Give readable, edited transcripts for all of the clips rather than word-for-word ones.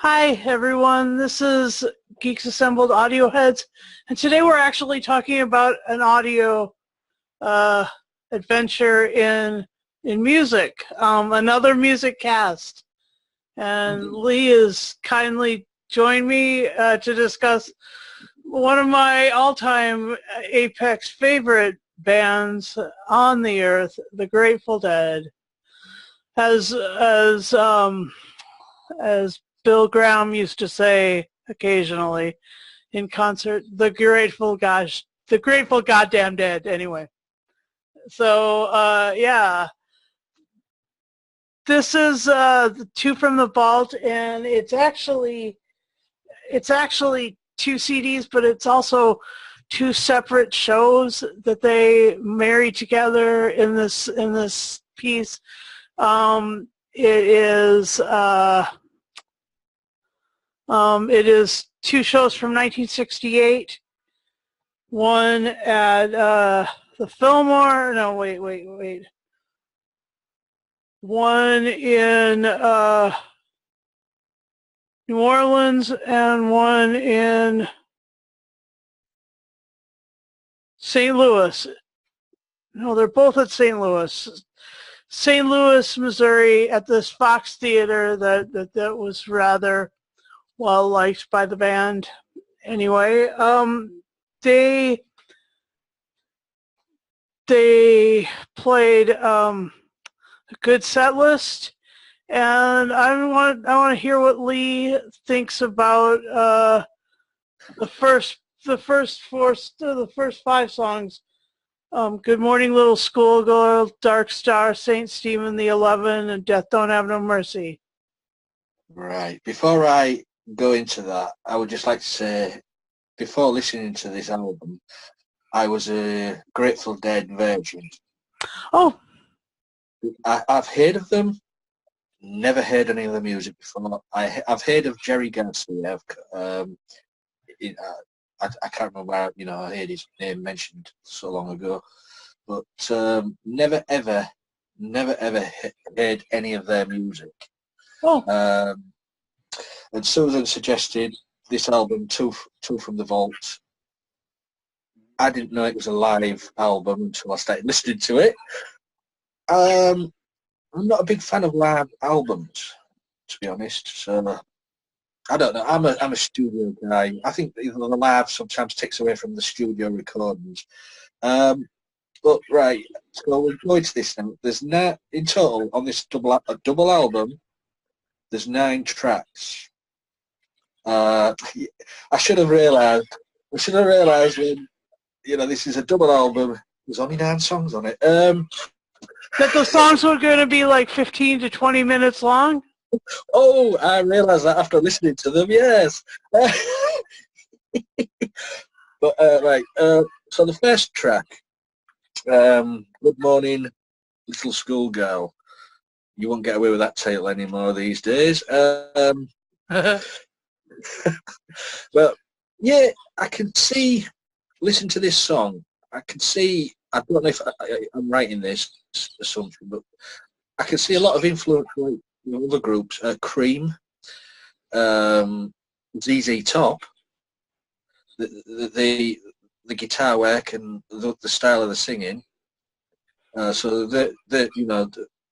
Hi everyone, this is Geeks Assembled Audio Heads, and today we're actually talking about an audio adventure in music, another music cast. And Lee has kindly joined me to discuss one of my all-time apex favorite bands on the earth, the Grateful Dead. As Bill Graham used to say occasionally in concert, the Grateful Goddamn Dead. Anyway, so yeah, this is the Two from the Vault, and it's actually two CDs, but it's also two separate shows that they marry together in this piece. It is two shows from 1968. One at the Fillmore. No, wait. One in New Orleans and one in St. Louis. No, they're both at St. Louis. St. Louis, Missouri, at this Fox Theater that was rather well liked by the band. Anyway, they played a good set list, and I want to hear what Lee thinks about the first five songs. Good Morning Little Schoolgirl, Darkstar, Saint Stephen the 11, and Death Don't Have No Mercy. Right. Before I go into that, I would just like to say, before listening to this album, I was a Grateful Dead virgin. Oh. I've heard of them, never heard any of the music before. I've heard of Jerry Garcia. I can't remember where, I heard his name mentioned so long ago, but never ever heard any of their music. Oh. And Susan suggested this album, Two from the Vault. I didn't know it was a live album until I started listening to it. I'm not a big fan of live albums, to be honest. So I don't know. I'm a studio guy. I think the live sometimes takes away from the studio recordings. But right, so we'll go into this now. There's in total on this double album. There's 9 tracks. I should have realised when this is a double album. There's only 9 songs on it. That the songs were going to be like 15 to 20 minutes long? Oh, I realised that after listening to them, yes. But, right, so the first track, Good Morning, Little Schoolgirl. You won't get away with that title anymore these days. Well, yeah, I can see, listen to this song, I can see, I don't know if I'm right in this assumption, but I can see a lot of influence from other groups, Cream, ZZ Top, the guitar work and the style of the singing. So the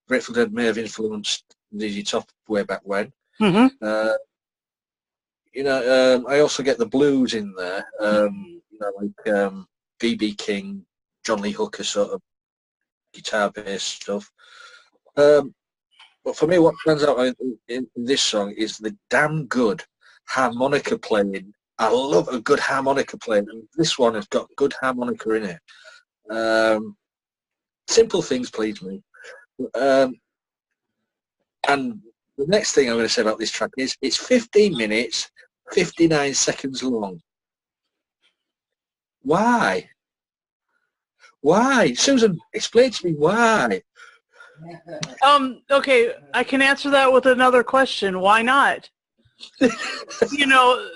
Grateful Dead may have influenced ZZ Top way back when. Mm-hmm. I also get the blues in there, like B.B. King, John Lee Hooker sort of guitar-based stuff. But for me, what stands out in this song is the damn good harmonica playing. I love a good harmonica playing, and this one has got good harmonica in it. Simple things please me. And the next thing I'm going to say about this track is it's 15 minutes, 59 seconds long. Why? Why? Susan, explain to me why. Okay, I can answer that with another question. Why not?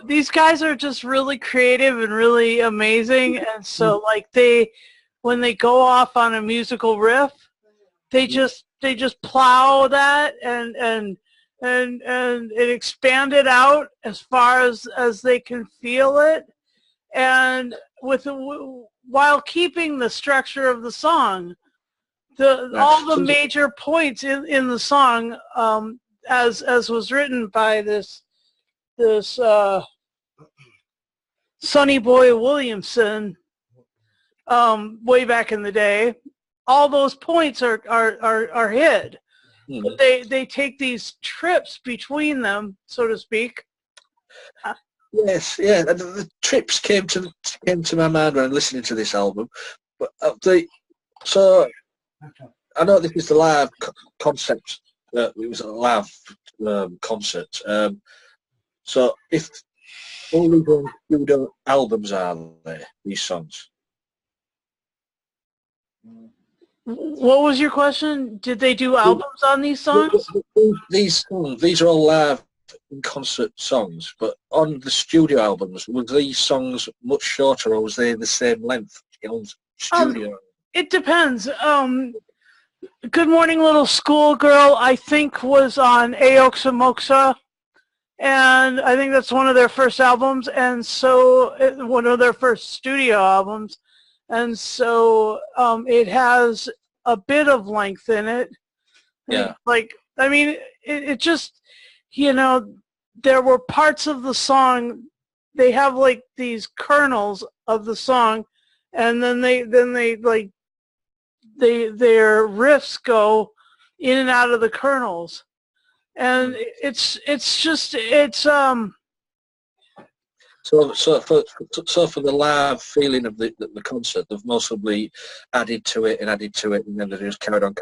These guys are just really creative and really amazing, and so when they go off on a musical riff, they just plow that and and it expanded out as far as they can feel it, and while keeping the structure of the song, all the major points in the song, as was written by this Sonny Boy Williamson, way back in the day, all those points are hid. But they take these trips between them, so to speak. Yes, yeah. The trips came to my mind when listening to this album. But so I know this is the live concept. It was a live concert. So if only the studio albums are there, these songs. What was your question? Did they do albums on these songs? These songs, these are all live in concert songs, but on the studio albums, were these songs much shorter, or was they the same length on studio? It depends. Good Morning Little Schoolgirl, I think, was on Aoxamoxa, and I think that's one of their first albums, and so one of their first studio albums, and so it has a bit of length in it. Yeah. It just, there were parts of the song, they have like these kernels of the song, and then their riffs go in and out of the kernels, and it's So for the live feeling of the concert, they've mostly added to it, and then they just carried on,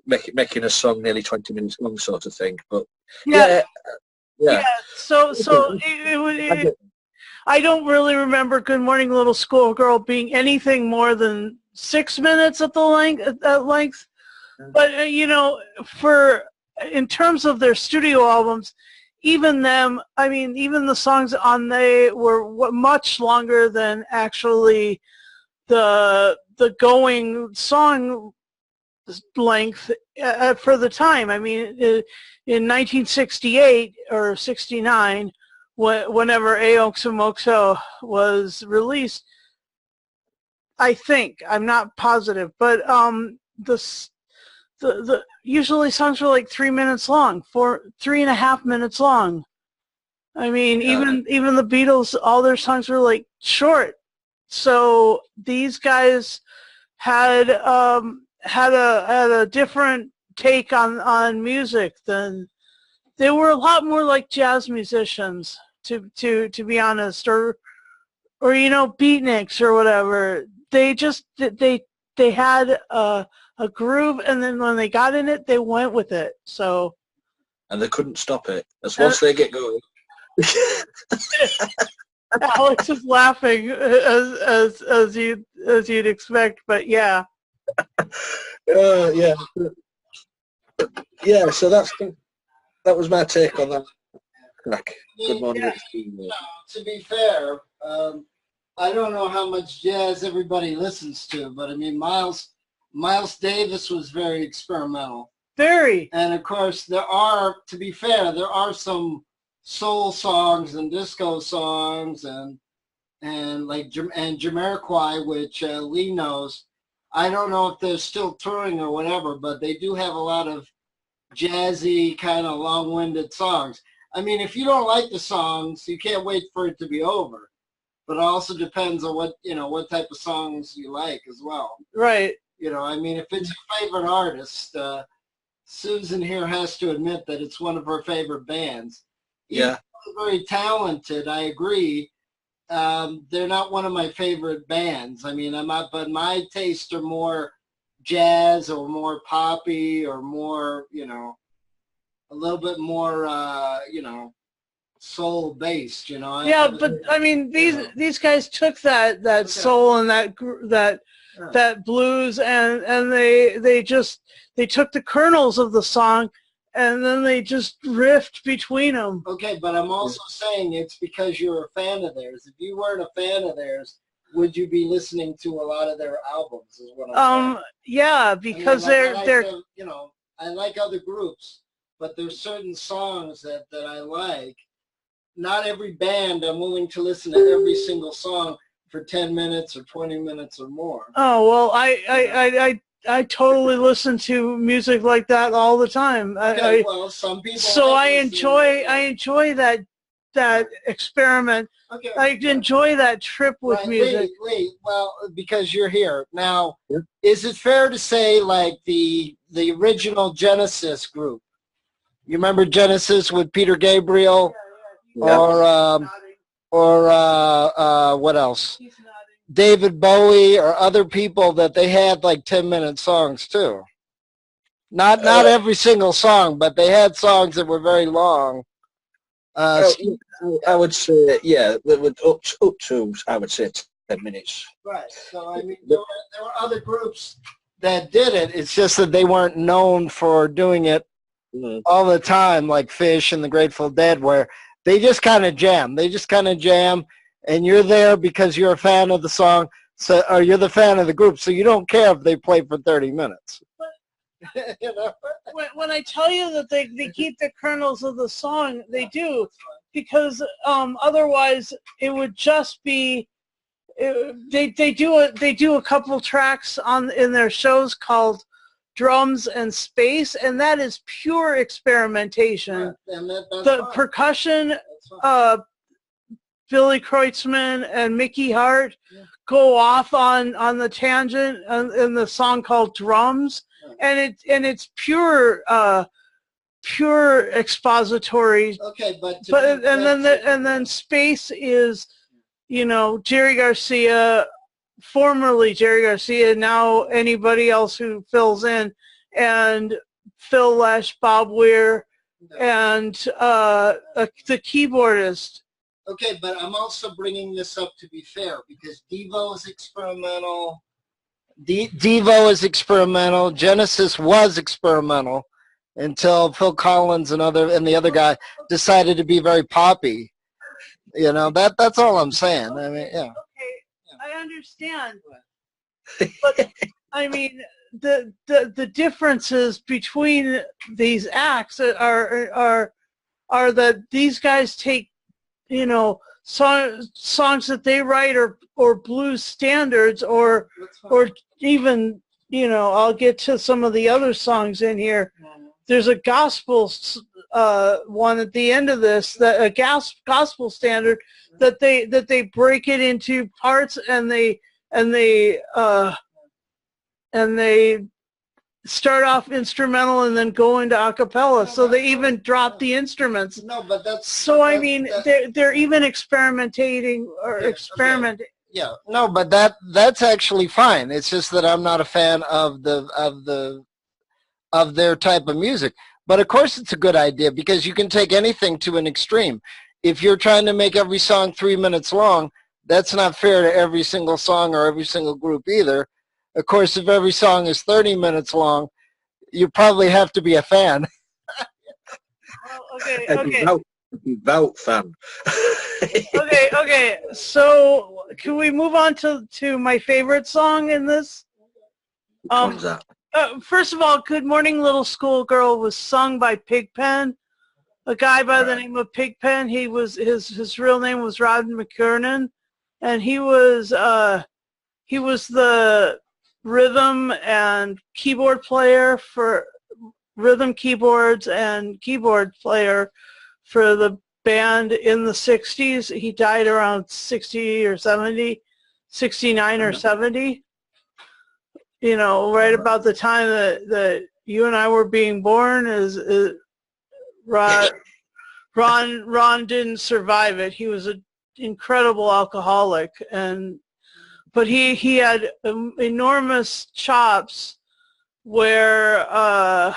making a song nearly 20 minutes long, sort of thing. But yeah. So I don't really remember Good Morning Little Schoolgirl being anything more than 6 minutes at length. But in terms of their studio albums, even the songs on they were much longer than actually the going song length for the time. I mean, in 1968 or 69, whenever Aoxamoxa was released, I think, I'm not positive, but the usually songs were like 3 minutes long, 3.5 minutes long. I mean, even the Beatles, all their songs were like short. So these guys had a different take on music than they were. A lot more like jazz musicians, to be honest, or beatniks or whatever. They just they had a groove, and then when they got in it, they went with it. So, and they couldn't stop it. As once they get going. Alex is laughing as you'd expect, but yeah. Yeah. So that was my take on that. Good morning. Yeah, to be fair, I don't know how much jazz everybody listens to, but I mean, Miles Davis was very experimental. Very. And of course, there are some soul songs and disco songs and Jamiroquai, which Lee knows. I don't know if they're still touring or whatever, but they do have a lot of jazzy, kind of long-winded songs. I mean, if you don't like the songs, you can't wait for it to be over. But it also depends on what type of songs you like as well. Right. I mean, if it's your favorite artist, Susan here has to admit that it's one of her favorite bands. Yeah. Very talented, I agree. They're not one of my favorite bands. I mean, but my tastes are more jazz or more poppy or more, a little bit more, soul based. Yeah, but I mean, these guys took that soul and that blues, and they took the kernels of the song, and then they just riffed between them. Okay, but I'm also saying it's because you're a fan of theirs. If you weren't a fan of theirs, would you be listening to a lot of their albums? Is what I'm saying. Yeah, because they're I like other groups, but there's certain songs that I like. Not every band I'm willing to listen to every single song for 10 minutes or 20 minutes or more. Oh, well, I totally listen to music like that all the time. Okay, well, some people. So I enjoy that experiment. Okay. I enjoy that trip with right, music. Lee, well, because you're here now, is it fair to say like the original Genesis group? You remember Genesis with Peter Gabriel, or what else? David Bowie or other people that they had like 10-minute songs too. Not every single song, but they had songs that were very long. I would say, yeah, up to I would say 10 minutes. Right. So I mean, there were other groups that did it. It's just that they weren't known for doing it all the time, like Fish and the Grateful Dead, where they just kind of jam. They just kind of jam, and you're there because you're a fan of the song, so or you're the fan of the group, so you don't care if they play for 30 minutes. You know? When I tell you that they keep the kernels of the song, they do, because otherwise it would just be they do a couple tracks in their shows called Drums and Space, and that is pure experimentation. And that's the fine. Percussion, Billy Kreutzmann and Mickey Hart go off on the tangent in the song called Drums, and it's pure expository. Okay, but then Space is, you know, Jerry Garcia, formerly Jerry Garcia, now anybody else who fills in, and Phil Lesh, Bob Weir, and the keyboardist. Okay, but I'm also bringing this up to be fair, because Devo is experimental. Devo is experimental. Genesis was experimental until Phil Collins and the other guy decided to be very poppy. You know, that's all I'm saying. I mean, yeah. Okay, I understand, but I mean the differences between these acts are that these guys take, you know, songs that they write or blues standards or even, you know, I'll get to some of the other songs in here. There's a gospel one at the end of this, that a gospel standard that they break it into parts and they start off instrumental and then go into a cappella. So they even drop the instruments. No, but that's so. I mean, they're even experimenting or experimenting. Okay. Yeah, no, but that's actually fine. It's just that I'm not a fan of their type of music. But of course, it's a good idea because you can take anything to an extreme. If you're trying to make every song 3 minutes long, that's not fair to every single song or every single group either. Of course, if every song is 30 minutes long, you probably have to be a fan. Well, okay. Devout fan. Okay. So, can we move on to my favorite song in this? Which one's that? First of all, Good Morning Little Schoolgirl was sung by Pigpen, a guy by the name of Pigpen. He was his real name was Rod McKernan, and he was the rhythm and keyboard player for rhythm keyboards and keyboard player for the band in the 60s. He died around 60 or 70, 69 or 70. You know, right about the time that you and I were being born. Ron didn't survive it. He was an incredible alcoholic, but he had enormous chops where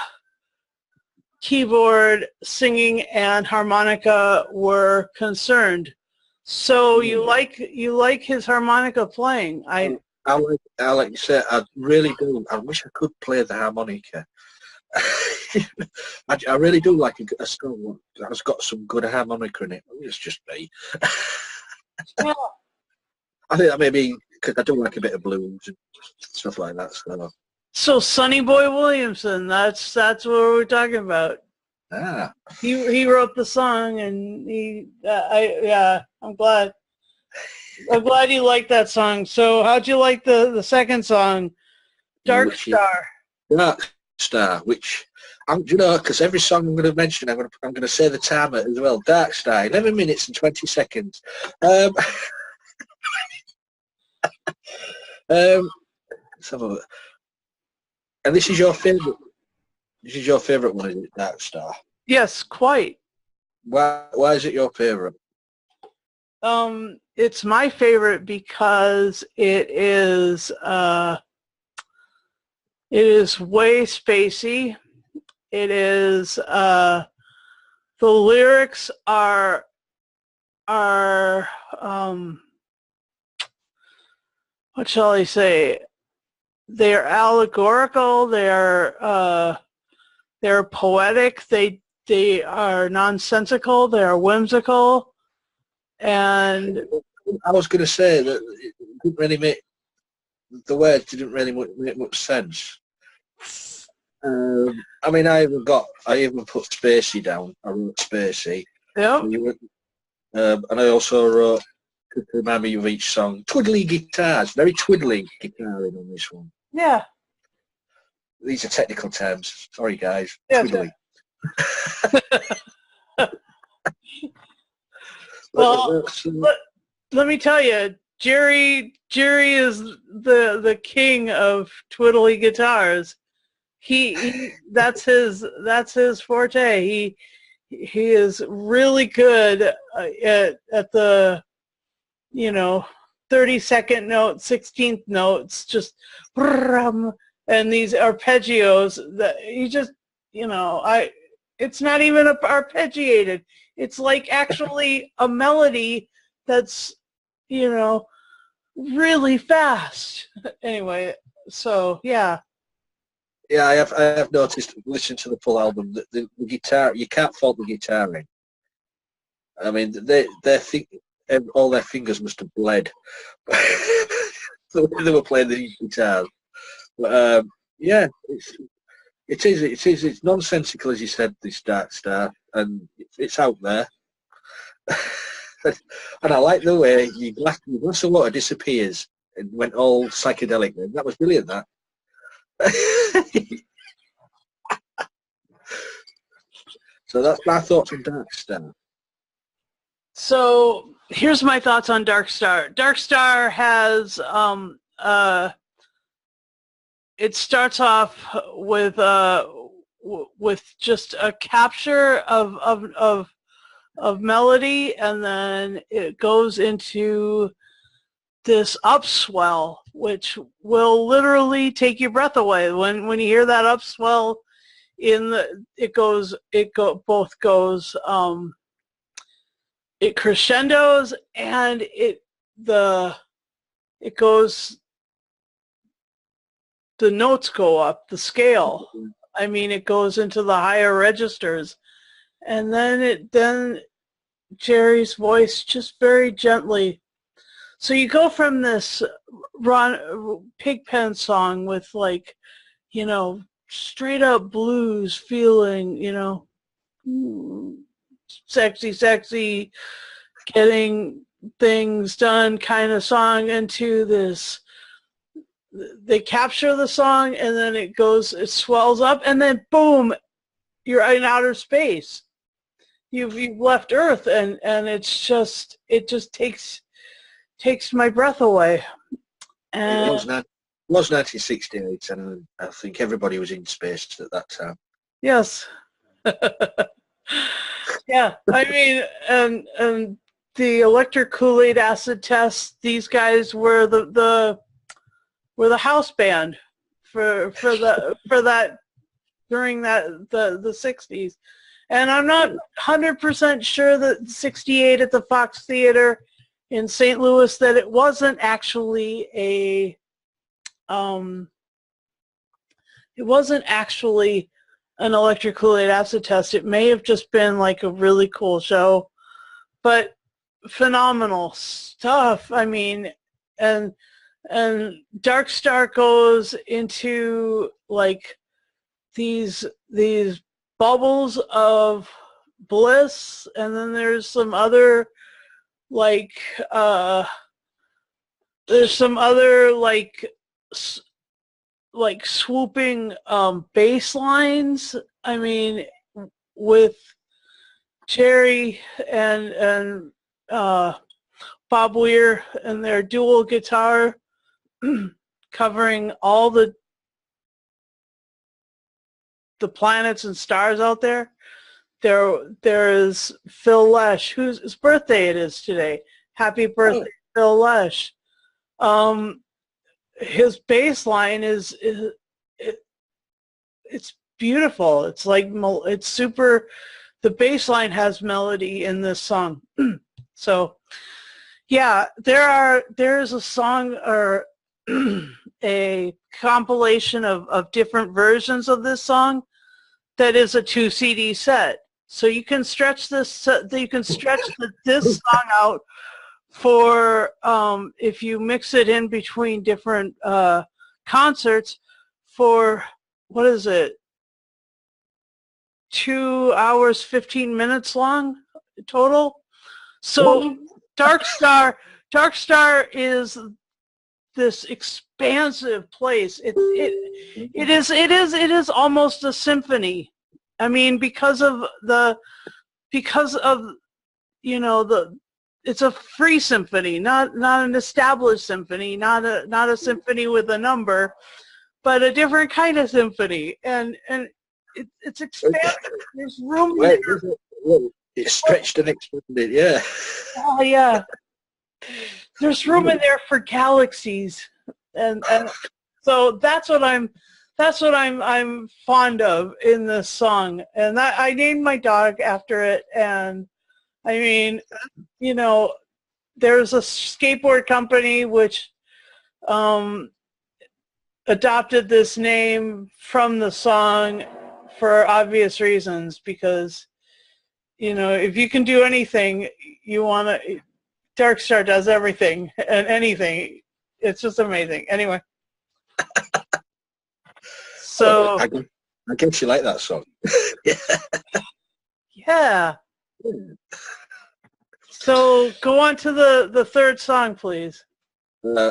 keyboard, singing, and harmonica were concerned. So you like his harmonica playing. I like you said, I really do. I wish I could play the harmonica. I really do like a strong one. It's got some good harmonica in it. It's just me. Yeah. I think that maybe because I do like a bit of blues and stuff like that. So Sonny Boy Williamson, that's what we're talking about. Ah. He wrote the song, and I'm glad. I'm glad you liked that song. So how'd you like the second song, Darkstar? Darkstar, which because every song I'm going to mention, I'm going to say the timer as well. Darkstar, 11 minutes and 20 seconds. Let's have a look. And this is your favorite. This is your favorite one, is it, Darkstar? Yes, quite. Why is it your favorite? It's my favorite because it is way spacey. It is the lyrics are what shall I say? They're allegorical. They're poetic. They are nonsensical. They are whimsical. And I was going to say that it didn't really make the words didn't really make much sense. I mean, I even put Spacey down. I wrote Spacey. yep. And I also wrote, to remind me of each song, twiddly guitars. Very twiddly guitaring on this one. Yeah. These are technical terms. Sorry, guys. Yeah, Twiddly. Well, let me tell you, Jerry is the king of twiddly guitars. That's his forte. He is really good at the 30-second note, 16th notes, just and these arpeggios that he just it's not even arpeggiated. It's like actually a melody that's really fast. Anyway, so yeah. Yeah, I have noticed, listening to the full album, that the guitar, you can't fault the guitaring. I mean, they think all their fingers must have bled the way they were playing the guitars. But yeah, it's nonsensical, as you said, this Darkstar, and it's out there. And I like the way your glass of water disappears and went all psychedelic. Then that was brilliant. That. So that's my thoughts on Darkstar. So here's my thoughts on Darkstar. Darkstar has it starts off with just a capture of melody, and then it goes into this upswell, which will literally take your breath away. When you hear that upswell, it crescendos, and the notes go up the scale. I mean, it goes into the higher registers, and then Jerry's voice just very gently. So you go from this Pigpen song with straight up blues feeling, sexy, getting things done kind of song, into this. They capture the song, and then it swells up, and then boom, you're in outer space. You've left Earth, and it just takes my breath away. And it was 1968, and I think everybody was in space at that time. Yes. Yeah, I mean, and the electric Kool-Aid acid test, these guys were the house band for that during the 60s. And I'm not 100% sure that 68 at the Fox Theater in St. Louis, that it wasn't actually an electric Kool-Aid acid test. It may have just been like a really cool show, but phenomenal stuff. I mean, and Darkstar goes into like these Bubbles of Bliss, and then there's some other like there's some other like swooping bass lines. I mean, with Jerry and Bob Weir and their dual guitar covering all the planets and stars out there. There is Phil Lesh, whose birthday it is today. Happy birthday, Phil Lesh. His bass line is it's beautiful. It's like, it's super, the bass line has melody in this song. So yeah, there's a song or a compilation of different versions of this song that is a 2 CD set. So you can stretch this song out for if you mix it in between different concerts for, what is it, 2 hours 15 minutes long total. So Darkstar is this expansive place. It is almost a symphony. I mean, because of you know, it's a free symphony, not an established symphony, not a symphony with a number, but a different kind of symphony, and it's expansive. There's room there. It's stretched and expanded, yeah. Oh yeah. There's room in there for galaxies, and so that's what I'm fond of in this song, and I named my dog after it. And I mean, you know, there's a skateboard company which adopted this name from the song for obvious reasons, because, you know, if you can do anything, you want to. Darkstar does everything and anything. It's just amazing. Anyway. So I guess you like that song. Yeah. So go on to the third song, please.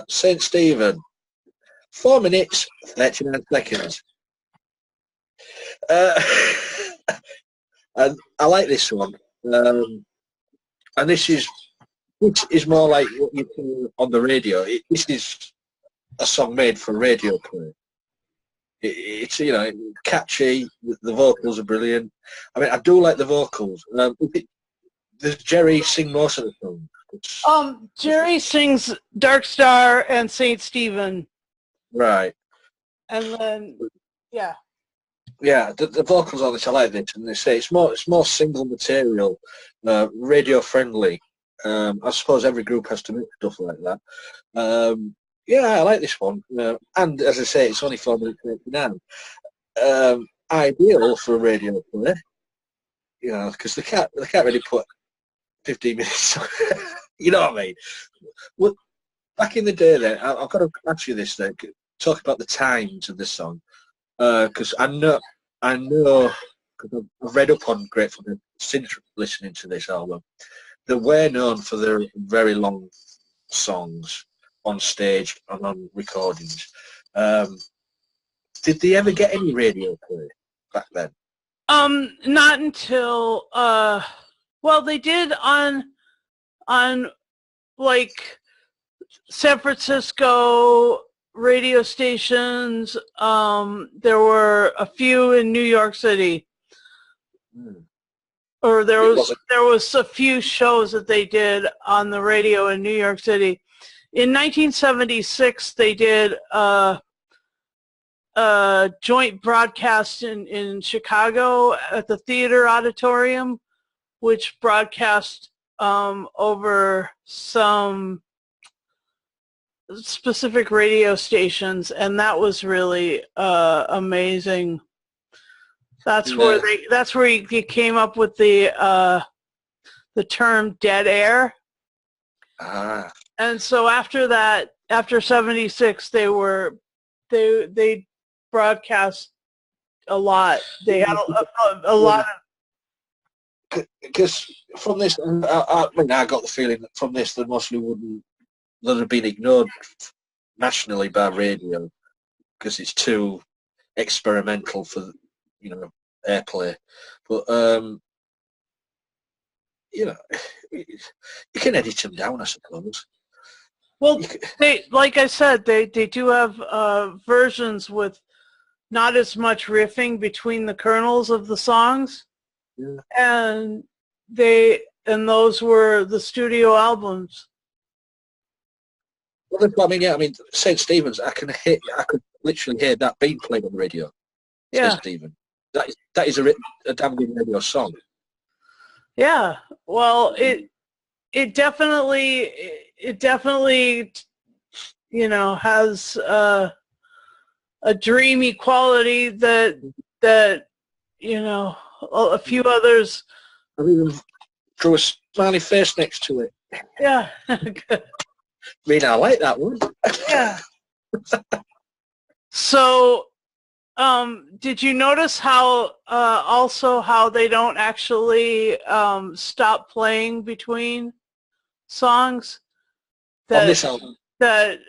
St. Stephen. 4 minutes, 39 seconds. And I like this one. And this is more like what you do on the radio. This is a song made for radio play. It's, you know, catchy. The vocals are brilliant. I mean, I do like the vocals. Does Jerry sing most of the song? Jerry sings Darkstar and St. Stephen. Right. And then, yeah. Yeah, the vocals on this, I like this, and they say it's more single material, radio friendly. I suppose every group has to make stuff like that. Yeah, I like this one, and as I say, it's only 4 minutes 39. Ideal for a radio play, you know, because they can't really put 15 minutes. You know what I mean? Well, back in the day, then I've got to ask you this. Then talk about the times of this song, because I know, because I've read up on Grateful Dead since listening to this album. They were known for their very long songs on stage and on recordings. Did they ever get any radio play back then? Not until well, they did on like San Francisco radio stations. There were a few in New York City. Or there was a few shows that they did on the radio in New York City. In 1976, they did a joint broadcast in Chicago at the Theater Auditorium, which broadcast over some specific radio stations, and that was really amazing. That's where he came up with the term dead air. And so after that, after 76, they broadcast a lot. They had a lot of. Because from this, I mean, I got the feeling that from this, they mostly wouldn't, that have been ignored nationally by radio because it's too experimental for, you know, airplay. But you know, you can edit them down, I suppose. Well, they, like I said, they do have versions with not as much riffing between the kernels of the songs, Yeah. and those were the studio albums. Well, that's what I mean. Yeah, I mean, St. Stephen's. I could literally hear that being played on the radio. Yeah. St. Stephen. That is a damn good radio song. Yeah. Well, it definitely, you know, has a dreamy quality that you know, a few others. I even drew a smiley face next to it. Yeah. I mean, I like that one. Yeah. So, did you notice how also how they don't actually stop playing between songs? On this album. That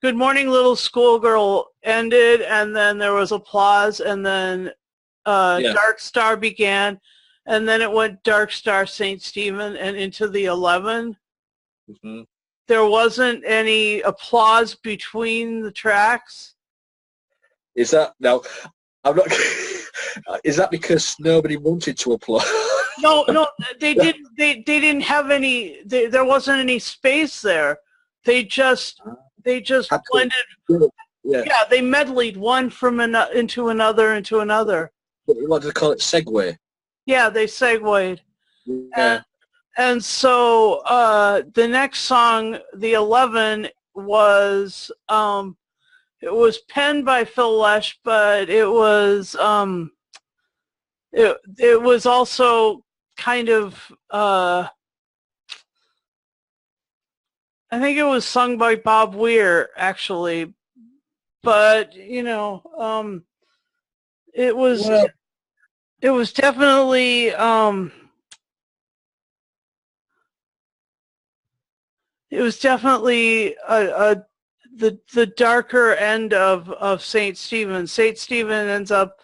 Good Morning Little Schoolgirl ended, and then there was applause, and then Darkstar began, and then it went Darkstar, St. Stephen, and into the 11. Mm-hmm. There wasn't any applause between the tracks. Is that now? I'm not. Is that because nobody wanted to applaud? No, they didn't. They didn't have any. There wasn't any space there. They just blended. Yeah, they medleyed one from into another. What do they call it? Segue. Yeah, they segued. Yeah. And so the next song, the 11, was it was penned by Phil Lesh, but it was it was also kind of I think it was sung by Bob Weir actually, but you know it was definitely it was definitely the darker end of St. Stephen. St. Stephen ends up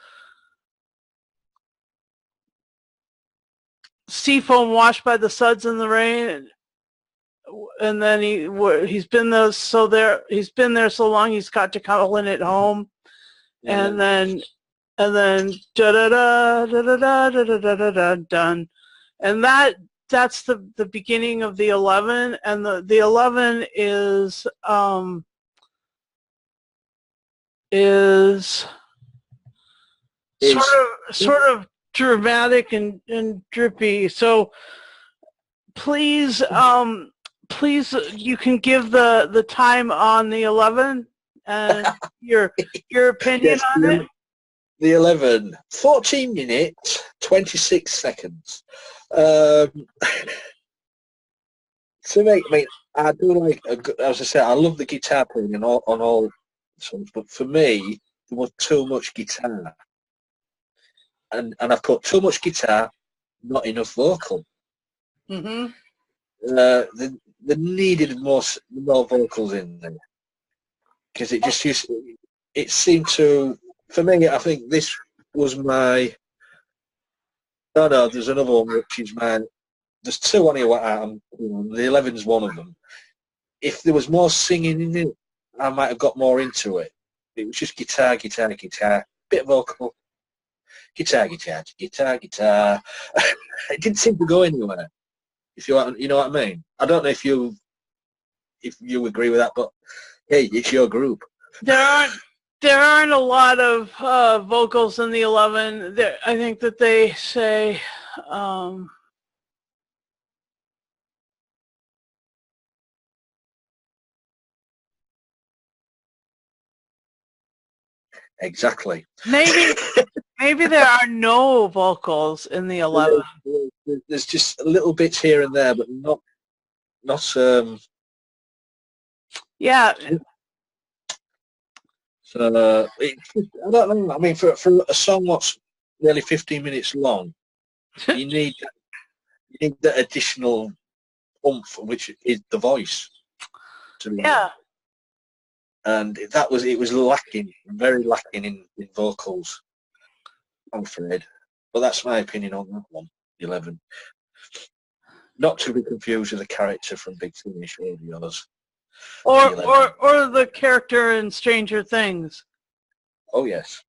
seafoam washed by the suds in the rain, and then he's been there so long he's got to calling it home, and then da da da da da da da da da da done, and that's the beginning of the 11, and the 11 is sort of dramatic and drippy. So please you can give the time on the 11 and your opinion on it. The 11, 14 minutes, 26 seconds. To me, I mean, I do like, as I said, I love the guitar playing on all songs, but for me, there was too much guitar. And I've put too much guitar, not enough vocal. Mm-hmm. They needed more vocals in there. Because it seemed to, for me, I think this was my, no, there's another one which is mine. There's two on here, the 11's one of them. If there was more singing in it, I might have got more into it. It was just guitar, bit of vocal, guitar. It didn't seem to go anywhere. If you know what I mean. I don't know if you agree with that, but hey, it's your group. There aren't a lot of vocals in the 11. I think that they say exactly. Maybe there are no vocals in the 11. There's just little bits here and there, but not. Yeah. So I don't know. I mean, for a song that's nearly 15 minutes long, you need that additional oomph, which is the voice. Yeah. And it was lacking, very lacking in vocals, I'm afraid. But that's my opinion on that one, 11. Not to be confused with the character from Big Finish or the others. Or the character in Stranger Things. Oh yes.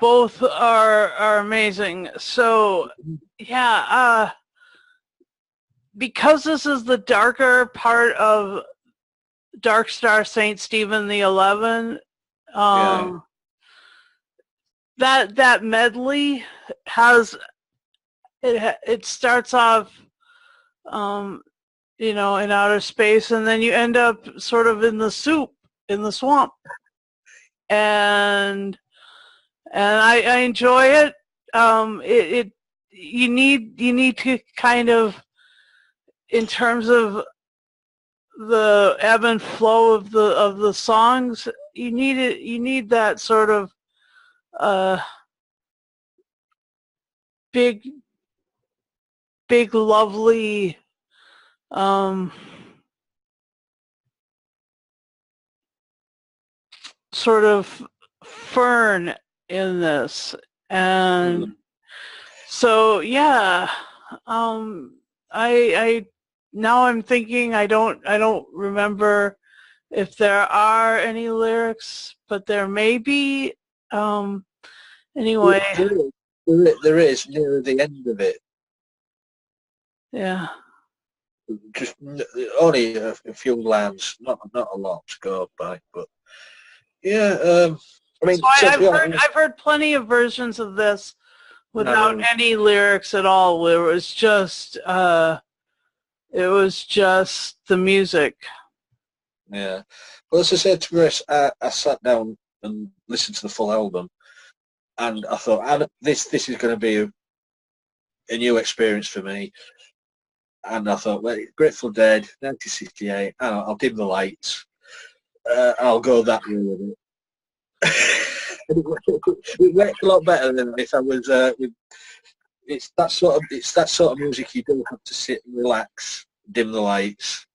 Both are amazing. So yeah, because this is the darker part of Darkstar Saint Stephen the 11, that medley has it starts off you know, in outer space, and then you end up sort of in the soup, in the swamp. And I enjoy it. You need to kind of, in terms of the ebb and flow of the songs, you need that sort of big lovely sort of fern in this. And so yeah, I now I'm thinking I don't remember if there are any lyrics, but there may be. Anyway, there is near the end of it. Yeah. Just only a few lines, not a lot to go by, but yeah. I mean, so I've heard plenty of versions of this without any lyrics at all. Where it was just the music. Yeah. Well, as I said to Grace, I sat down and listened to the full album, and I thought, this is going to be a new experience for me. And I thought, well, Grateful Dead, 1968, I'll dim the lights. I'll go that way with it. It worked a lot better than if I was with. It's that sort of music you don't have to sit and relax, dim the lights,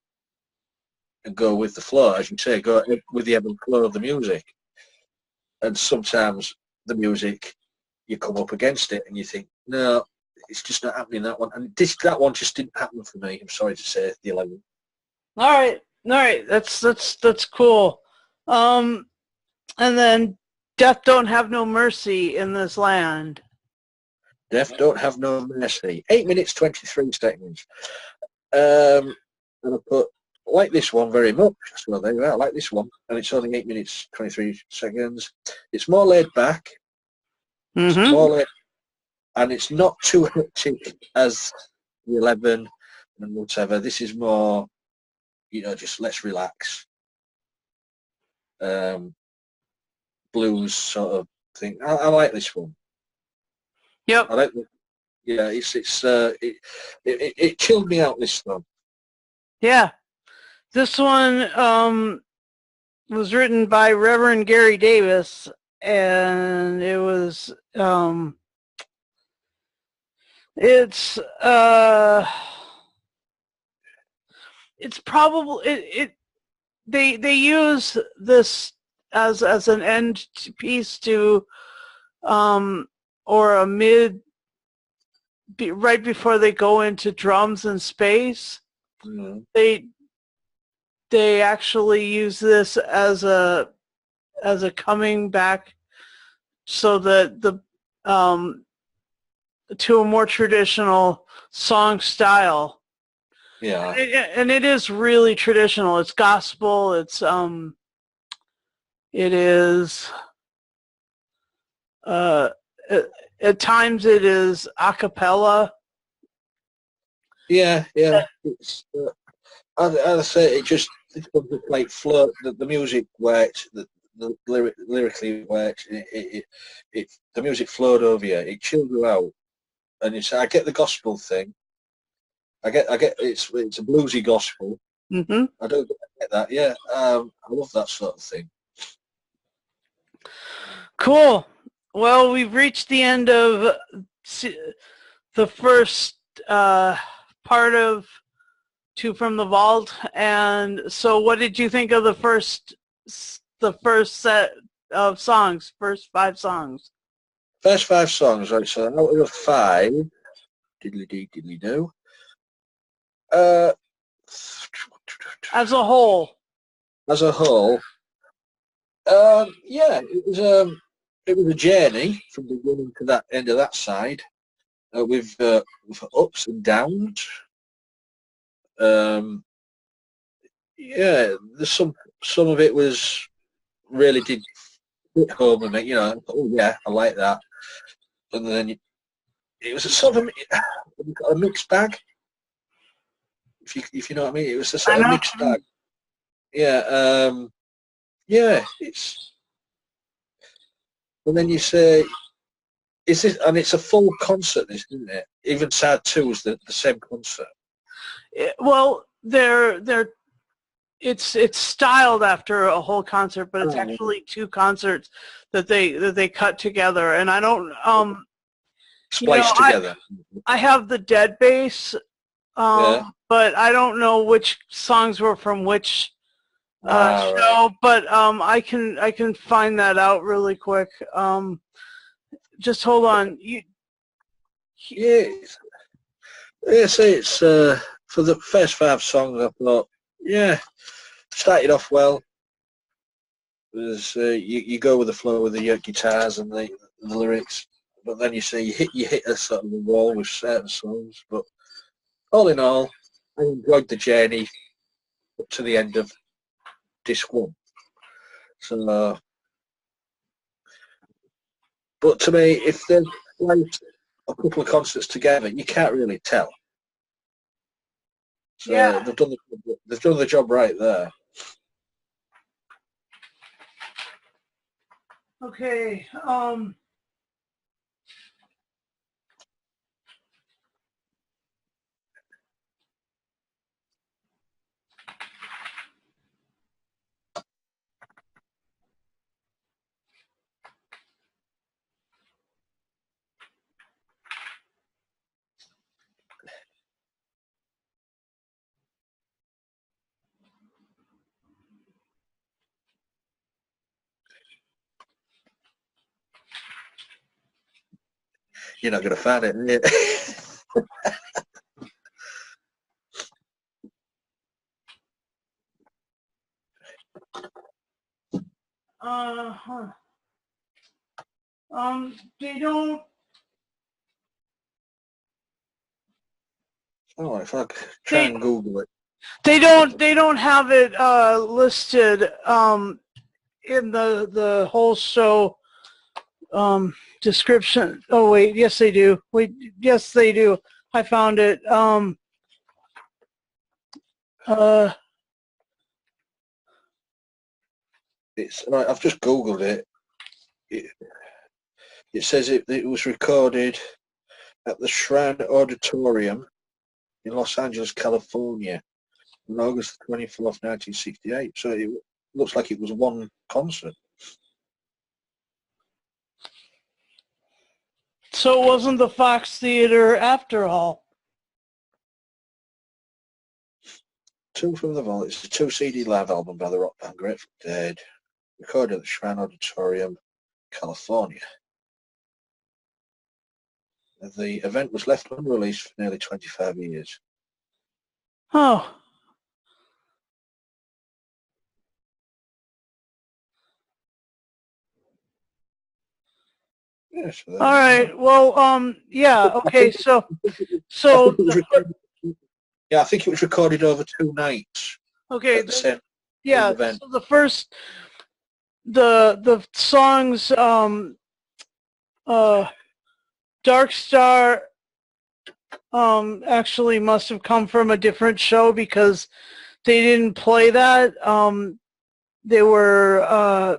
and go with the flow, as you say, go with the ebb and flow of the music. And sometimes the music, you come up against it and you think, no, it's just not happening, that one. And that one just didn't happen for me. I'm sorry to say, the 11. All right, that's cool. And then Death Don't Have No Mercy in This Land. Death Don't Have No Mercy. 8 minutes, 23 seconds. And I put, like this one very much. So there you are, I like this one. And it's only 8 minutes, 23 seconds. It's more laid back. It's more laid, and it's not too hectic as the 11 and whatever. This is more, you know, just let's relax. Blues sort of thing. I like this one. Yep. I like. Yeah, it chilled me out, this one. Yeah. This one was written by Reverend Gary Davis, and it was it's probably they use this as an end piece to or a mid right before they go into drums and space. Mm-hmm. They actually use this as a coming back, so that the to a more traditional song style. Yeah. And it is really traditional. It's gospel. It's it is at times it is a cappella. Yeah. It's I'd say it just like float. The music worked. The lyrically worked. The music flowed over you. It chilled you out. And I get the gospel thing. I get it's a bluesy gospel, Mm-hmm. I don't get that. Yeah, I love that sort of thing. Cool. Well, we've reached the end of the first part of Two from the Vault, and so what did you think of the first set of songs, first 5 songs? First 5 songs, right? So out of 5, diddly dee diddly do. As a whole. As a whole, yeah, it was a journey from the beginning to that end of that side, with ups and downs. Yeah, there's some of it was really did hit home with me. You know, oh yeah, I like that. And then it was a sort of a mixed bag. If you know what I mean, it was a sort of mixed bag. Yeah, yeah. And then you say, is this? And it's a full concert, isn't it? Even Side 2 was the same concert. Well, it's styled after a whole concert, but it's actually 2 concerts that they cut together. And I don't spliced together. I have the Dead bass, Yeah. but I don't know which songs were from which show. Right. But I can find that out really quick. Just hold on. Yeah. Yeah. See, it's for the first 5 songs. I thought, yeah, started off well. There's you go with the flow with the guitars and the lyrics, but then you see you hit a sort of a wall with certain songs. But all in all, I enjoyed the journey up to the end of disc 1. So, but to me, if they've played a couple of concerts together, you can't really tell. So Yeah. they've done the job right there. Okay. You're not going to find it, are you? They don't. Oh, if I try and Google it. They don't have it listed in the whole show description. Oh wait, yes they do. Wait, yes they do. I found it. It's right. I've just Googled it. It says it was recorded at the Shrine Auditorium in Los Angeles, California, on August 24th, 1968. So it looks like it was one concert. So it wasn't the Fox Theater after all. Two from the Vault. It's a 2 CD live album by the rock band Grateful Dead, recorded at the Shrine Auditorium, California. The event was left unreleased for nearly 25 years. Oh. Yeah, so all right. Well, yeah. Okay. So yeah, I think it was recorded over 2 nights. Okay. Yeah. Event. So the first, the songs, Darkstar, actually must have come from a different show because they didn't play that. They were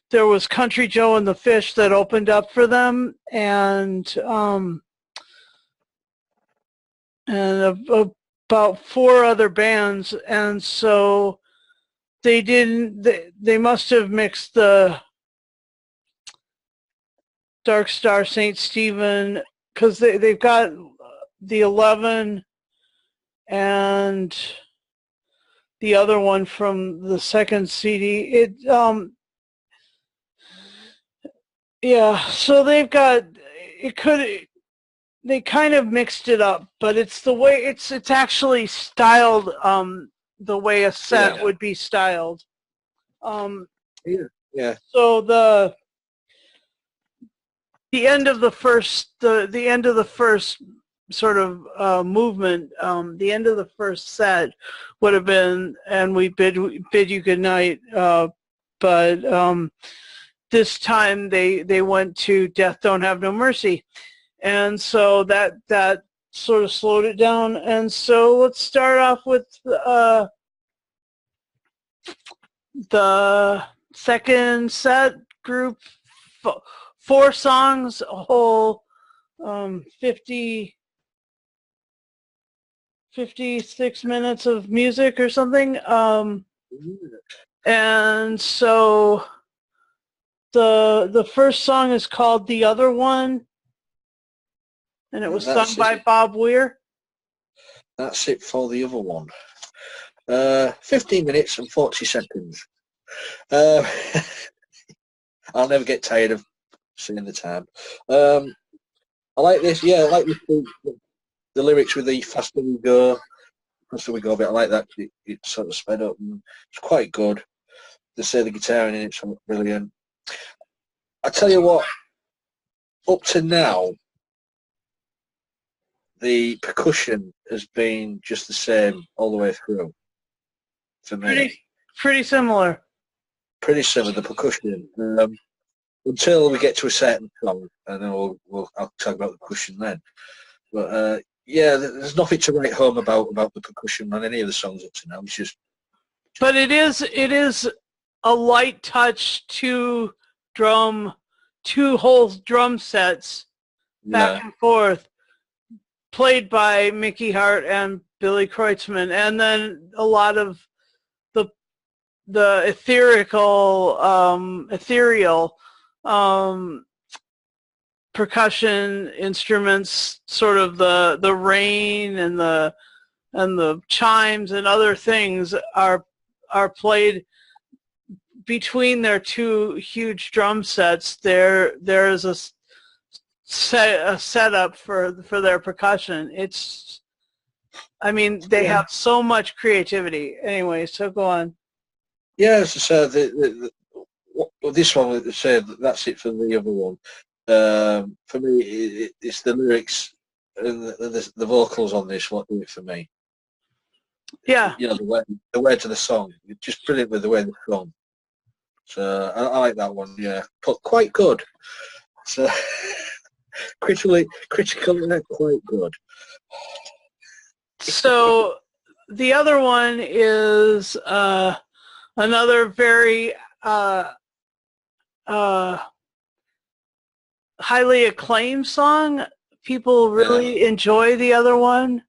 there was Country Joe and the Fish that opened up for them, and a about 4 other bands, and so they didn't. They must have mixed the Darkstar St. Stephen, because they've got the 11 and the other one from the second CD. Yeah, so they've got, they kind of mixed it up, but it's the way it's actually styled the way a set would be styled. Yeah. So the end of the first sort of movement, the end of the first set would have been "And We Bid You Good Night," but this time they went to "Death Don't Have No Mercy," and so that sort of slowed it down. And so let's start off with the second set group. 4 songs, a whole 56 minutes of music or something. And so the first song is called "The Other One," and it was sung by Bob Weir. That's it for the other one. 15 minutes and 40 seconds. I'll never get tired of seeing the time. I like this. Yeah, I like the lyrics with the faster we go a bit. I like that. It's sort of sped up, and it's quite good. They say the guitar in it's brilliant. I tell you what, up to now, the percussion has been just the same all the way through for me. Pretty similar. Pretty similar, the percussion. Until we get to a certain song, and then I'll talk about the percussion then. But yeah, there's nothing to write home about the percussion on any of the songs up to now. It's just. But it is a light touch, 2 whole drum sets back and forth, played by Mickey Hart and Billy Kreutzmann, and then a lot of the ethereal percussion instruments, sort of the rain and the chimes and other things are played between their 2 huge drum sets. There is a setup for their percussion. They have so much creativity. Anyway, so go on. Yeah, so this one said that's it for the other one. For me, it's the lyrics and the vocals on this what do it for me. Yeah, the word to the song, it's just brilliant with the way they're sung. So I like that one. Yeah, but quite good. So critically quite good. So the other one is another very highly acclaimed song. People really enjoy the other one.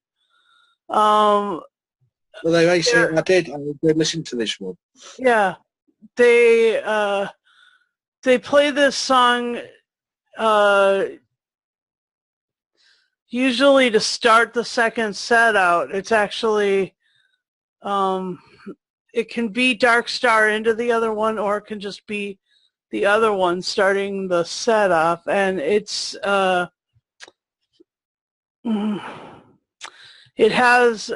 Well, I did listen to this one. Yeah, they play this song usually to start the second set out. It's actually it can be Darkstar into the other one, or it can just be the other one starting the set off, and it's it has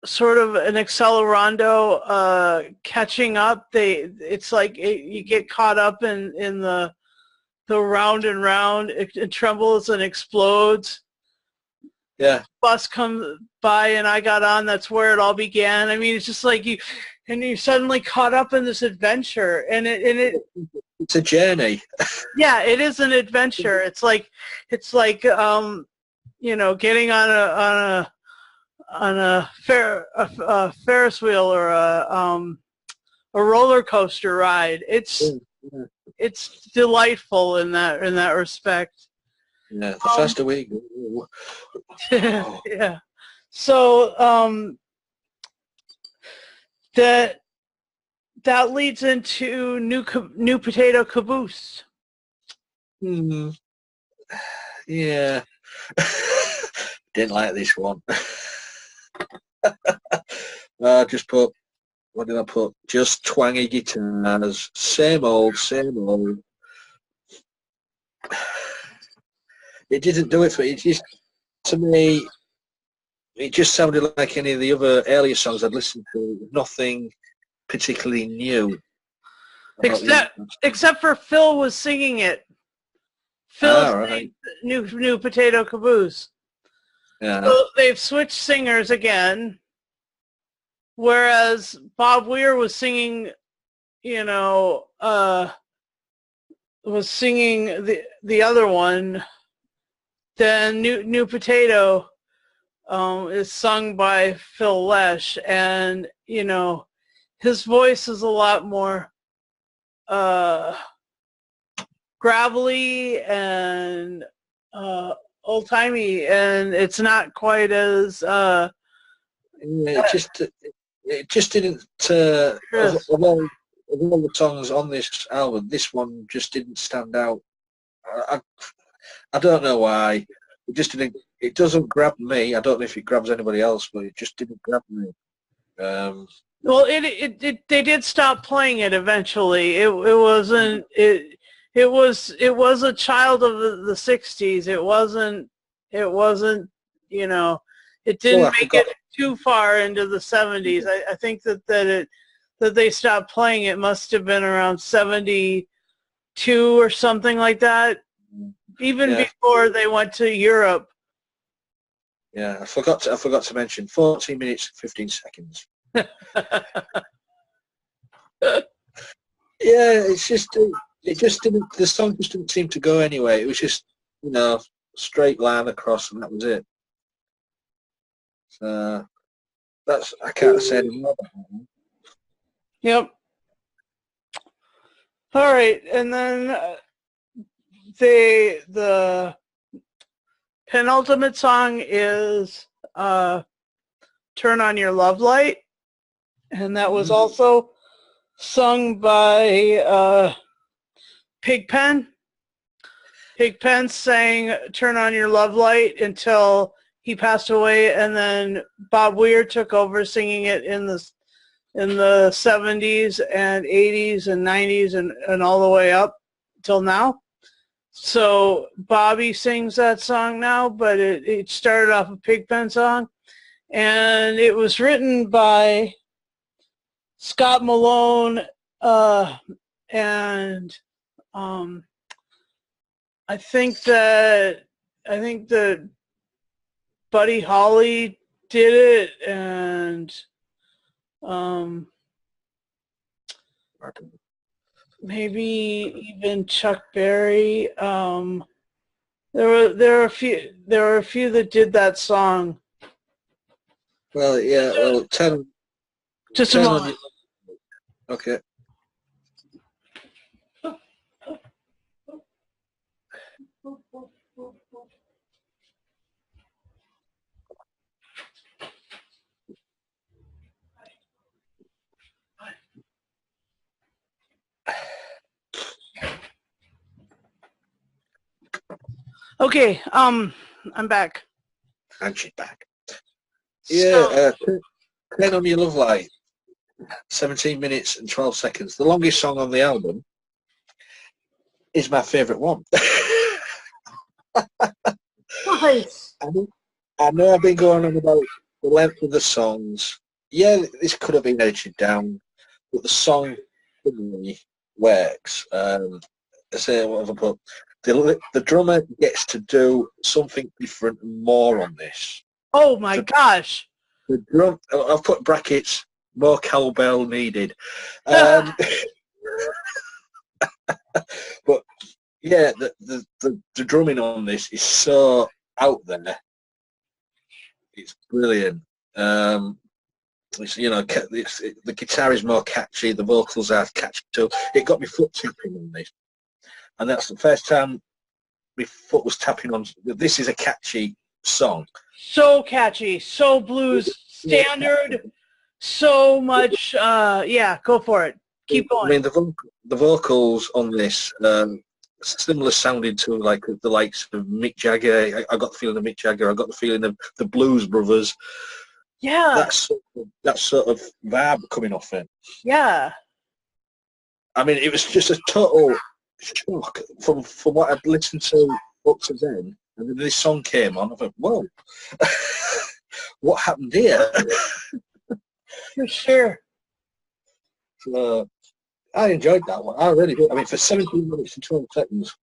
sort of an accelerando catching up. It's like you get caught up in the round and round. It trembles and explodes. Yeah. Bus comes by and I got on. That's where it all began. It's just like you're suddenly caught up in this adventure, and it's a journey. Yeah, it is an adventure. It's like getting on a Ferris wheel or a roller coaster ride. It's delightful in that respect. Yeah, the faster we go. Yeah. So that leads into new potato caboose. Yeah. Didn't like this one. I just put, what did I put? Just twangy guitars. Same old, same old. It didn't do it for it. Just, to me, it just sounded like any of the other earlier songs I'd listened to. Nothing particularly new. Except for Phil was singing it. Phil Right. new potato caboose. Yeah. So they've switched singers again. Whereas Bob Weir was singing, was singing the other one. Then new potato is sung by Phil Lesh, and his voice is a lot more gravelly and old timey, and it's not quite as it just didn't. Of all the songs on this album, this one just didn't stand out. I don't know why. It just didn't. It doesn't grab me. I don't know if it grabs anybody else, but it just didn't grab me. Well, they did stop playing it eventually. It wasn't it. It was a child of the 60s. It wasn't. It didn't make it too far into the 70s. I think that they stopped playing it must have been around 72 or something like that. Even before they went to Europe. Yeah, I forgot to mention 14 minutes and 15 seconds. Yeah, it just didn't. The song just didn't seem to go anywhere. It was just straight line across, and that was it. So I can't say any more about that. Yep. All right, and then the penultimate song is "Turn on Your Love Light," and that was also sung by Pigpen. Pigpen sang "Turn on Your Love Light" until he passed away, and then Bob Weir took over singing it in the 70s and 80s and 90s and all the way up till now. So Bobby sings that song now, but it started off a Pigpen song, and it was written by Scott Malone, and I think that Buddy Holly did it, and maybe even Chuck Berry. There were a few that did that song. Well, yeah. Well, Just a moment. Okay. Okay, I'm back. And she's back. Yeah, Turn on Your Love Light, 17 minutes and 12 seconds. The longest song on the album is my favourite one. Nice. I know I've been going on about the length of the songs. Yeah, this could have been edited down, but the song for me works. I say what have I put? The drummer gets to do something different and more on this. Oh my gosh! The drum. I've put brackets. More cowbell needed. But yeah, the drumming on this is so out there. It's brilliant. It's, the guitar is more catchy. The vocals are catchy too. It got me foot tipping on this, and that's the first time my foot was tapping on. This is a catchy song. So catchy, so blues standard, so much. Yeah, go for it. Keep I going. mean, the vocals on this similar sounding to like the likes of Mick Jagger. I got the feeling of Mick Jagger. I got the feeling of the Blues Brothers. Yeah. That sort of vibe coming off it. Yeah. I mean, it was just a total shock from what I'd listened to up to then. And then this song came on. I thought, whoa, what happened here? For sure. So, I enjoyed that one. I really did. I mean, for 17 minutes and 12 seconds,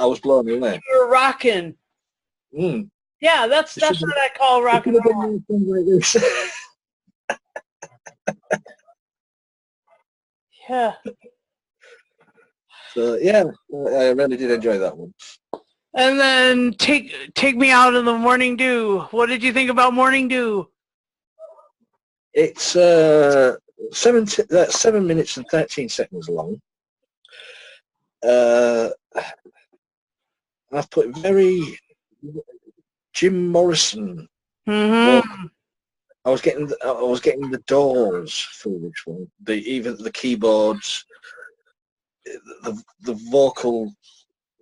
I was blown away. You're rocking. Mm. Yeah, that's what I call rock and roll. Like this. Yeah. So yeah, I really did enjoy that one. And then take me out in the Morning Dew. What did you think about Morning Dew? It's 7 minutes and 13 seconds long. I've put very Jim Morrison. Mm-hmm. I was getting the Doors through this one. Even the keyboards, the vocal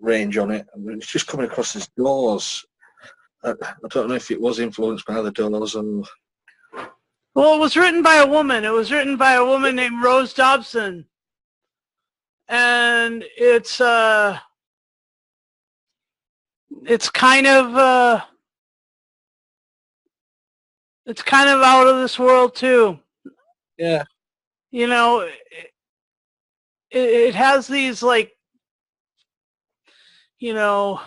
range on it. I mean, it's just coming across as Doors. I don't know if it was influenced by the Doors or. Well, it was written by a woman. It was written by a woman named Rose Dobson, and it's kind of out of this world too. Yeah. You know, it has these like, you know,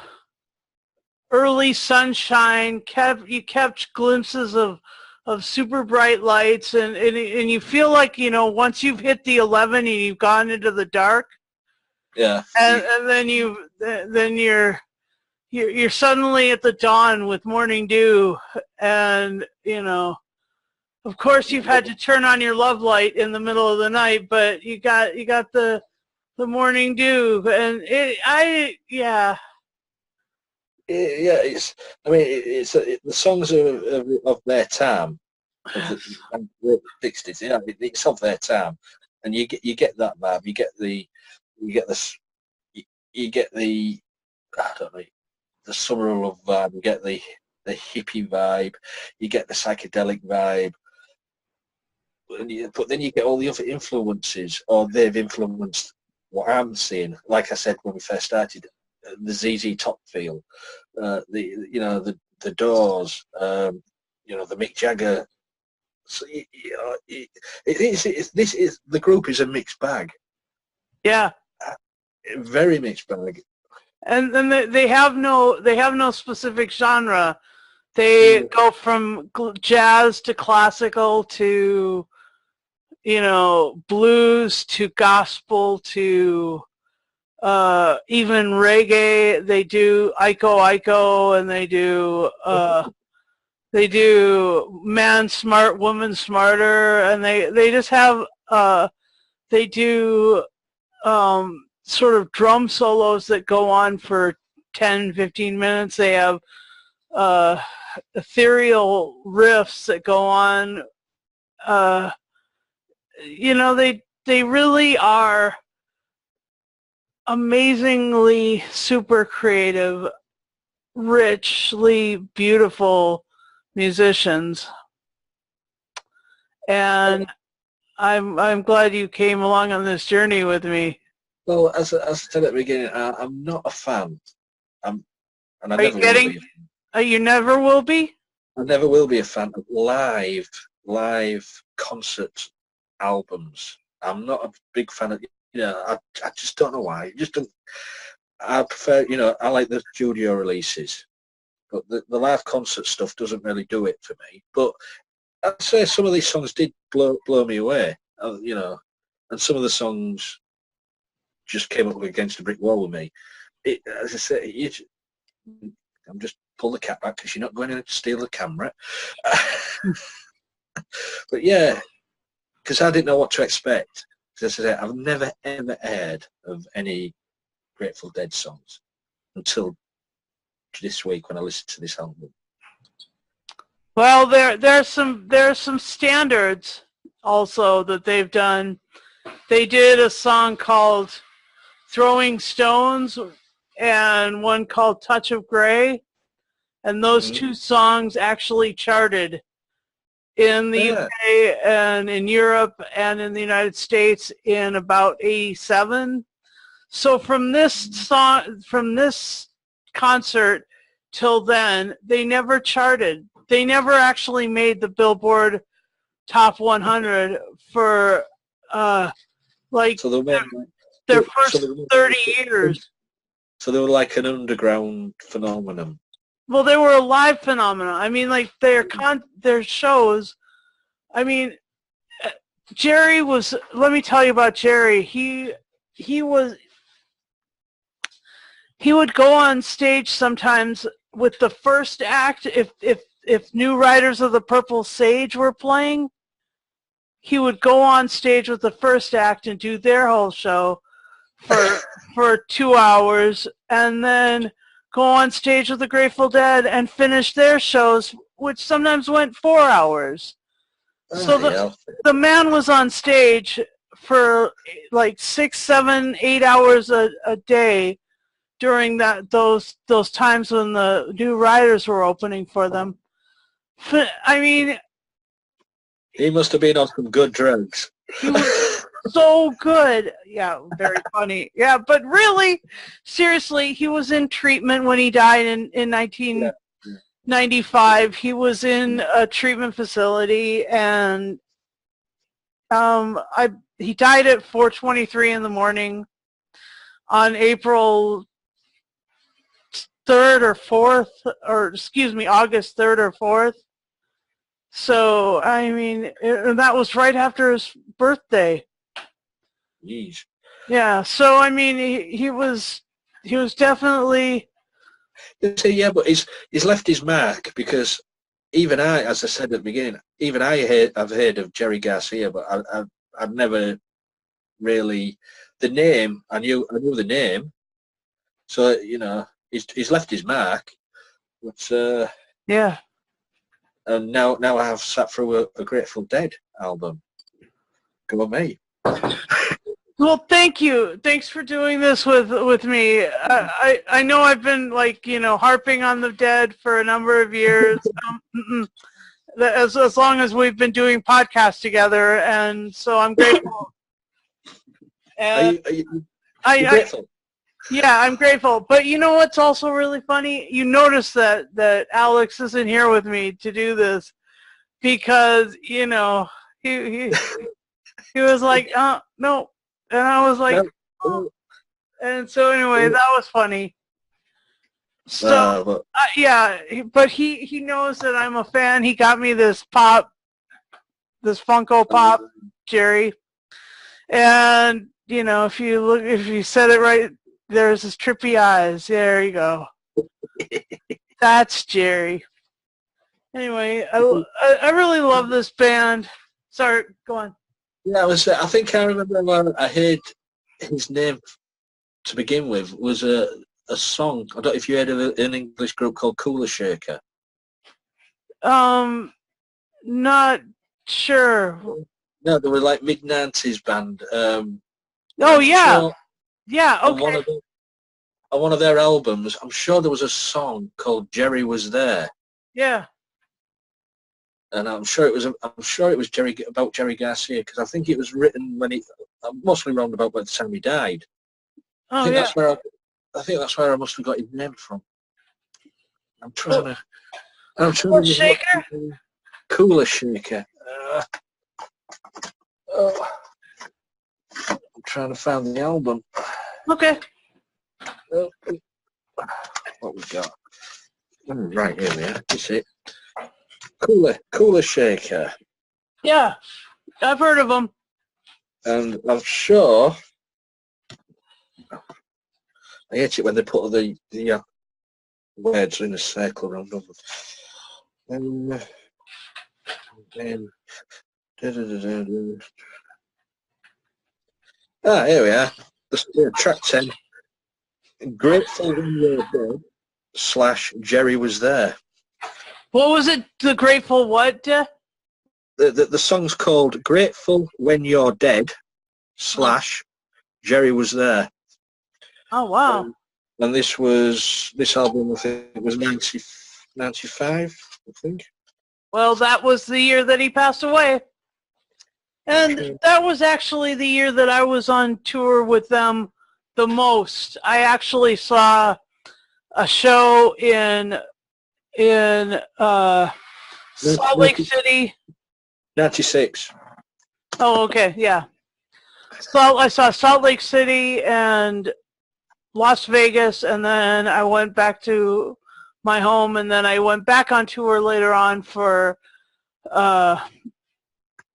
early sunshine. You catch glimpses of super bright lights, and you feel like, you know, once you've hit the 11 and you've gone into the dark, yeah, and then you're suddenly at the dawn with Morning Dew, and you know, of course you've had to turn on your love light in the middle of the night, but you got the Morning Dew, and it's. I mean, the songs of their time, of the 60s. Yeah, it's of their time, and you get that vibe. You get the I don't know, the summer love vibe. You get the hippie vibe. You get the psychedelic vibe. But then you get all the other influences, or they've influenced what I'm seeing. Like I said when we first started, the ZZ Top feel, the Doors, you know, the Mick Jagger. So, the group is a mixed bag. yeah, Very mixed bag. and then they have no specific genre. They go from jazz to classical to, you know, blues to gospel to even reggae. They do Iko, and they do man smart, woman smarter, and they just have they do sort of drum solos that go on for 10-15 minutes. They have ethereal riffs that go on. You know, they really are amazingly super creative, richly beautiful musicians, and I'm glad you came along on this journey with me. Well, as I said at the beginning, I'm not a fan. And I Are you getting? You never will be. I never will be a fan of live concert albums. I'm not a big fan of. You know, I just don't know why. Just don't. I prefer. You know, I like the studio releases, but the live concert stuff doesn't really do it for me. But I'd say some of these songs did blow me away. You know, and some of the songs just came up against a brick wall with me. As I say, I'm just pull the cat back because you're not going to steal the camera. But yeah, because I didn't know what to expect. As I said, I've never ever heard of any Grateful Dead songs until this week when I listened to this album. Well, there's some standards also that they've done. They did a song called Throwing Stones and one called Touch of Grey, and those two songs actually charted in the UK and in Europe and in the United States in about 87. So from this concert till then, they never charted. They never actually made the Billboard Top 100 for their first 30 years. So they were like an underground phenomenon. Well, they were a live phenomenon. I mean, like their shows. I mean, Jerry was. Let me tell you about Jerry. He would go on stage sometimes with the first act. If New Riders of the Purple Sage were playing, he would go on stage with the first act and do their whole show for 2 hours, and then go on stage with the Grateful Dead and finish their shows, which sometimes went 4 hours. So the man was on stage for like 6, 7, 8 hours a day during those times when the New Riders were opening for them. I mean, he must have been on some good drugs. He was so good. Yeah, very funny. Yeah, but really, seriously, he was in treatment when he died in 1995. He was in a treatment facility, and he died at 4:23 in the morning on April 3rd or 4th, or excuse me, August 3rd or 4th. So, I mean, that was right after his birthday. Jeez. Yeah, so, I mean, he was definitely... Yeah, but he's left his mark, because even I, as I said at the beginning, even I've heard of Jerry Garcia, but I've never really... The name, I knew the name, so, you know, he's left his mark, but... yeah. And now I have sat through a Grateful Dead album. Go on, me. Well, thank you. Thanks for doing this with me. I know I've been, like, you know, harping on the Dead for a number of years, as long as we've been doing podcasts together, and so I'm grateful. And Are you grateful? Yeah, I'm grateful. But you know what's also really funny? You notice that Alex isn't here with me to do this, because, you know, he was like, no. And I was like, oh. And so anyway, that was funny. So, yeah, but he knows that I'm a fan. He got me this Funko Pop, Jerry. And, you know, if you said it right, there's his trippy eyes. There you go. That's Jerry. Anyway, I really love this band. Sorry, go on. Yeah, I think I remember when I heard his name to begin with was a song. I don't know if you heard of an English group called Cooler Shaker. Not sure. No, they were like mid-90s band. Oh yeah. Sure yeah, okay. On one of their albums, I'm sure there was a song called Jerry Was There. Yeah. And I'm sure it was about Jerry Garcia, because I think it was written when I'm mostly wrong about by the time he died. Oh, I think that's where I must have got his name from. I'm trying to Shaker? Cooler Shaker. I'm trying to find the album. Okay. What we got? Right, here we are. That's it. Cooler Shaker. Yeah, I've heard of them. And I'm sure I hate it when they put the words in a circle around them. And then here we are. Track 10. Grateful When You're Dead. / Jerry Was There. What was it? The Grateful what? The song's called Grateful When You're Dead / Jerry Was There. Oh, wow. And this album, I think it was 95, I think. Well, that was the year that he passed away. And that was actually the year that I was on tour with them the most. I actually saw a show in Salt Lake City. 96. Oh, okay, yeah. So I saw Salt Lake City and Las Vegas, and then I went back to my home, and then I went back on tour later on for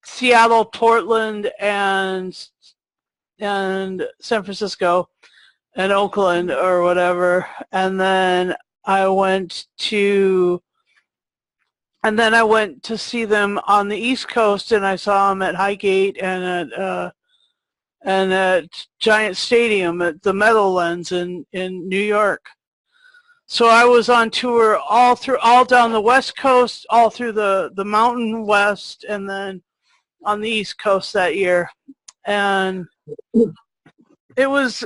Seattle, Portland, and San Francisco and Oakland or whatever. And then I went to see them on the East Coast, and I saw them at Highgate and at Giant Stadium at the Meadowlands in New York. So I was on tour all down the West Coast, all through the Mountain West, and then on the East Coast that year. And it was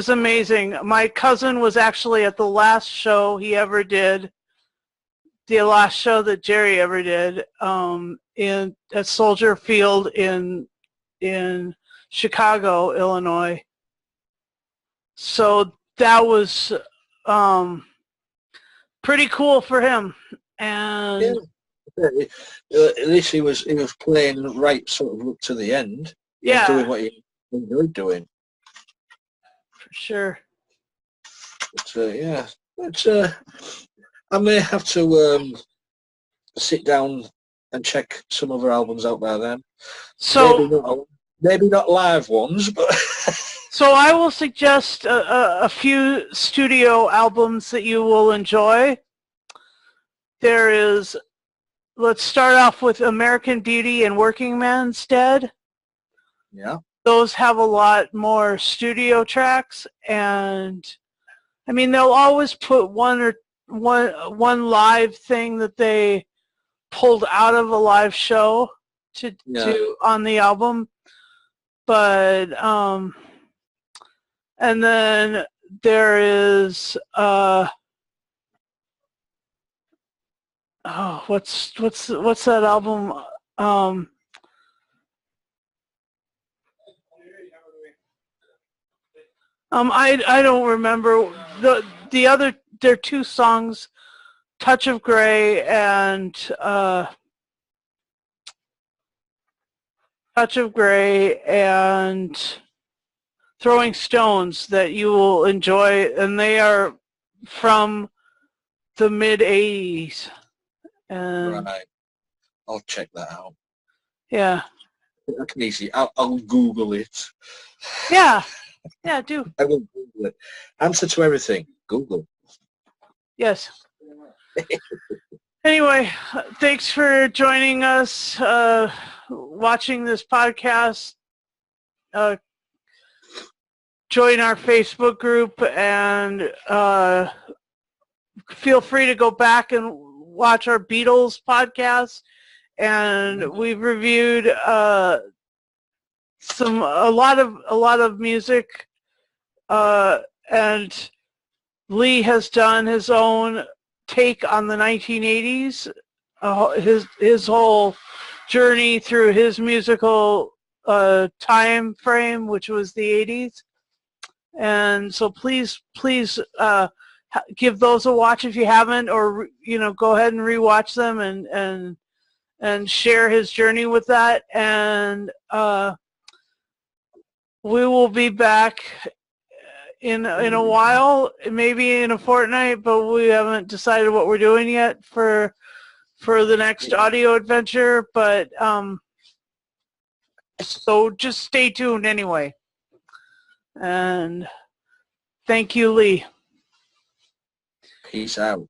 amazing. My cousin was actually at the last show he ever did, the last show that Jerry ever did, at Soldier Field in Chicago, Illinois. So that was pretty cool for him. And at least he was playing right sort of up to the end. He was doing what he enjoyed doing. For sure. But, I may have to sit down and check some other albums out by then. So maybe not live ones, but so I will suggest a few studio albums that you will enjoy. Let's start off with American Beauty and Working Man's Dead. Yeah. Those have a lot more studio tracks, and I mean they'll always put one live thing that they pulled out of a live show to on the album. But and then there is what's that album? I don't remember the other. There are two songs, Touch of Grey and Throwing Stones, that you will enjoy, and they are from the mid-'80s. And right. I'll check that out. Yeah. I can easily. I'll Google it. Yeah. Yeah, do. I will Google it. Answer to everything. Google. Yes. Anyway, thanks for joining us, watching this podcast. Join our Facebook group, and feel free to go back and watch our Beatles podcast. And we've reviewed a lot of music, and Lee has done his own take on the 1980s, his whole journey through his musical time frame, which was the 80s. And so please give those a watch if you haven't, or go ahead and rewatch them and share his journey with that. And we will be back in a while, maybe in a fortnight, but we haven't decided what we're doing yet for the next audio adventure. But so just stay tuned anyway. And thank you, Lee. Peace out.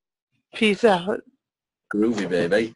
Peace out. Groovy, baby.